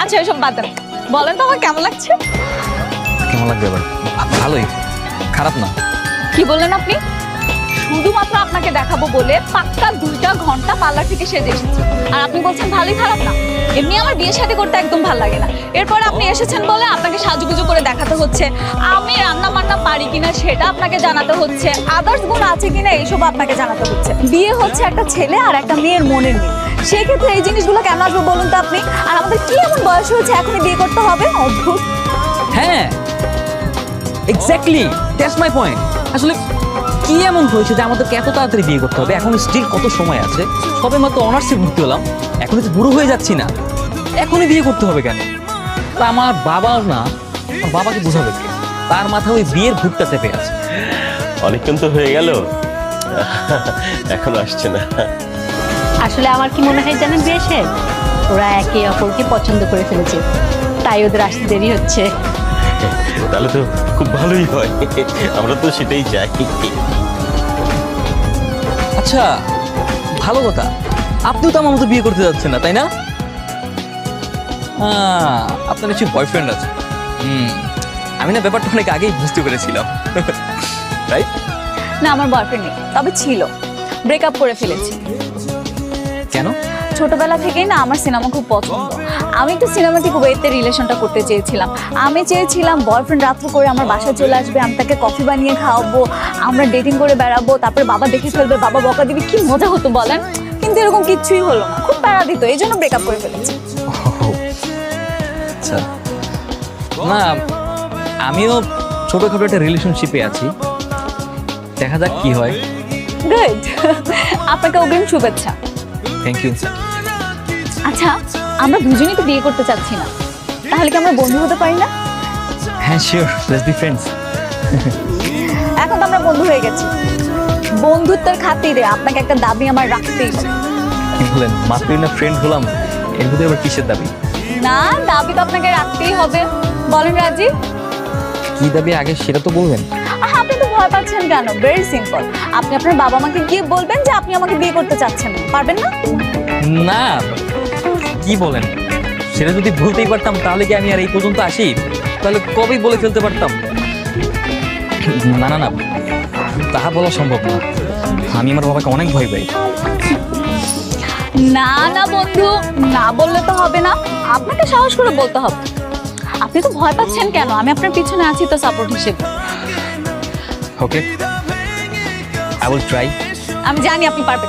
আচ্ছা এসব বাদ দেন, বলেন তো আমার কেমন লাগছে? কেমন লাগবে এবার? ভালোই, খারাপ না। কি বললেন আপনি? শুধুমাত্র আপনাকে দেখাবো বলে পাক্কা 2টা ঘন্টা পার্লার থেকে সেজে এসেছি, আর আপনি বলছেন ভালোই খারাপ না? এমনি আমার বিয়ে শাদী করতে একদম ভালো লাগে না, এরপরে আপনি এসেছেন বলে আপনাকে সাজুগুজু করে দেখাতে হচ্ছে, আমি রান্না বান্না পারি কিনা সেটা আপনাকে জানাতে হচ্ছে, আদার্স গুণ আছে কিনা এইসব আপনাকে জানাতে হচ্ছে। বিয়ে হচ্ছে একটা ছেলে আর একটা মেয়ের মনের মিল, সেক্ষেত্রে এই জিনিসগুলো কেন আসবে বলুন তো আপনি? আর আমাদের কি এমন বয়স হয়েছে এখনই বিয়ে করতে হবে? অদ্ভুত। হ্যাঁ, এক্স্যাক্টলি, দ্যাটস মাই পয়েন্ট। আসলে কি এমন হয়েছে যে আমাদেরকে এত তাড়াতাড়ি বিয়ে করতে হবে? এখন স্টিল কত সময় আছে, সবে মাত্র অনার্সে ভর্তি হলাম, এখনই তো বুড়ো হয়ে যাচ্ছি না, এখনই বিয়ে করতে হবে কেন? তা আমার বাবা না, আমার বাবাকে বোঝাবে কে? তার মাথায় ওই বিয়ের ভূতটা চেপে আছে। অনেকক্ষণ তো হয়ে গেল, এখন আসছে না। আসলে আমার কি মনে হয় জানেন বেশে, ওরা একে অপরকে পছন্দ করে ফেলেছে, তাই ওদের আসতে দেরি হচ্ছে। তাহলে তো খুব ভালোই হয়, আমরা তো সেটাই চাই। আচ্ছা, ভালো কথা, আপনিও তো আমার মতো বিয়ে করতে যাচ্ছেন না, তাই না? আপনার নিশ্চয়ই বয়ফ্রেন্ড আছে। আমি না ব্যাপারটা অনেক আগেই বুঝতে পেরেছিলাম, রাইট? না, আমার বয়ফ্রেন্ড নেই, তবে ছিল, ব্রেকআপ করে ফেলেছি। কেন? ছোটবেলা থেকেই না আমার সিনেমা খুব পছন্দ, আমি একটু সিনেমাটিক ওয়েতে রিলেশনটা করতে চেয়েছিলাম। আমি চেয়েছিলাম বয়ফ্রেন্ড রাত্র করে আমার বাসায় চলে আসবে, আমি তাকে কফি বানিয়ে খাওয়াবো, আমরা ডেটিং করে বেড়াবো, তারপরে বাবা দেখে ফেলবে, বাবা বকা দিবে, কি মজা হতো বলেন? কিন্তু এরকম কিচ্ছুই হলো না, খুব প্যারা দিত, এই জন্য ব্রেকআপ করে ফেলেছি। আচ্ছা, না আমিও ছোটখাটো একটা রিলেশনশিপে আছি, দেখা যাক কি হয়। গুড, আপনাকে অগ্রিম শুভেচ্ছা। Thank you. আচ্ছা, আমরা দুজনেই তো বিয়ে করতে চাচ্ছি না, তাহলে কি আমরা বন্ধু হতে পারি না? হ্যাঁ শিওর, লেটস বি ফ্রেন্ডস। এখন তো আমরা বন্ধু হয়ে গেছি, বন্ধুত্বের খাতিরে আপনাকে একটা দাবি আমার রাখতেই হবে। কি বলেন, মাত্রই না ফ্রেন্ড হলাম, এর ভিতরে আবার কিসের দাবি? না, দাবি তো আপনাকে রাখতেই হবে, বলেন রাজি? কি দাবি আগে সেটা তো বলবেন। আপনি তো ভয় পাচ্ছেন কেন? ভেরি সিম্পল, আপনি আপনার বাবা মাকে গিয়ে বলবেন যে আপনি আমাকে বিয়ে করতে চাচ্ছেন, পারবেন না? না, কি বলেন, সেটা যদি বলতেই পারতাম তাহলে কি আমি আর এই পর্যন্ত আসি? তাহলে কবেই বলে ফেলতে পারতাম। না না না, তাহা বলা সম্ভব না, আমি আমার বাবাকে অনেক ভয় পাই। না না বন্ধু, না বললে তো হবে না, আপনাকে সাহস করে বলতে হবে। আপনি তো ভয় পাচ্ছেন কেন? আমি আপনার পিছনে আছি তো সাপোর্ট হিসেবে। ওকে, আই উইল ট্রাই। আমি জানি আপনি পারবেন।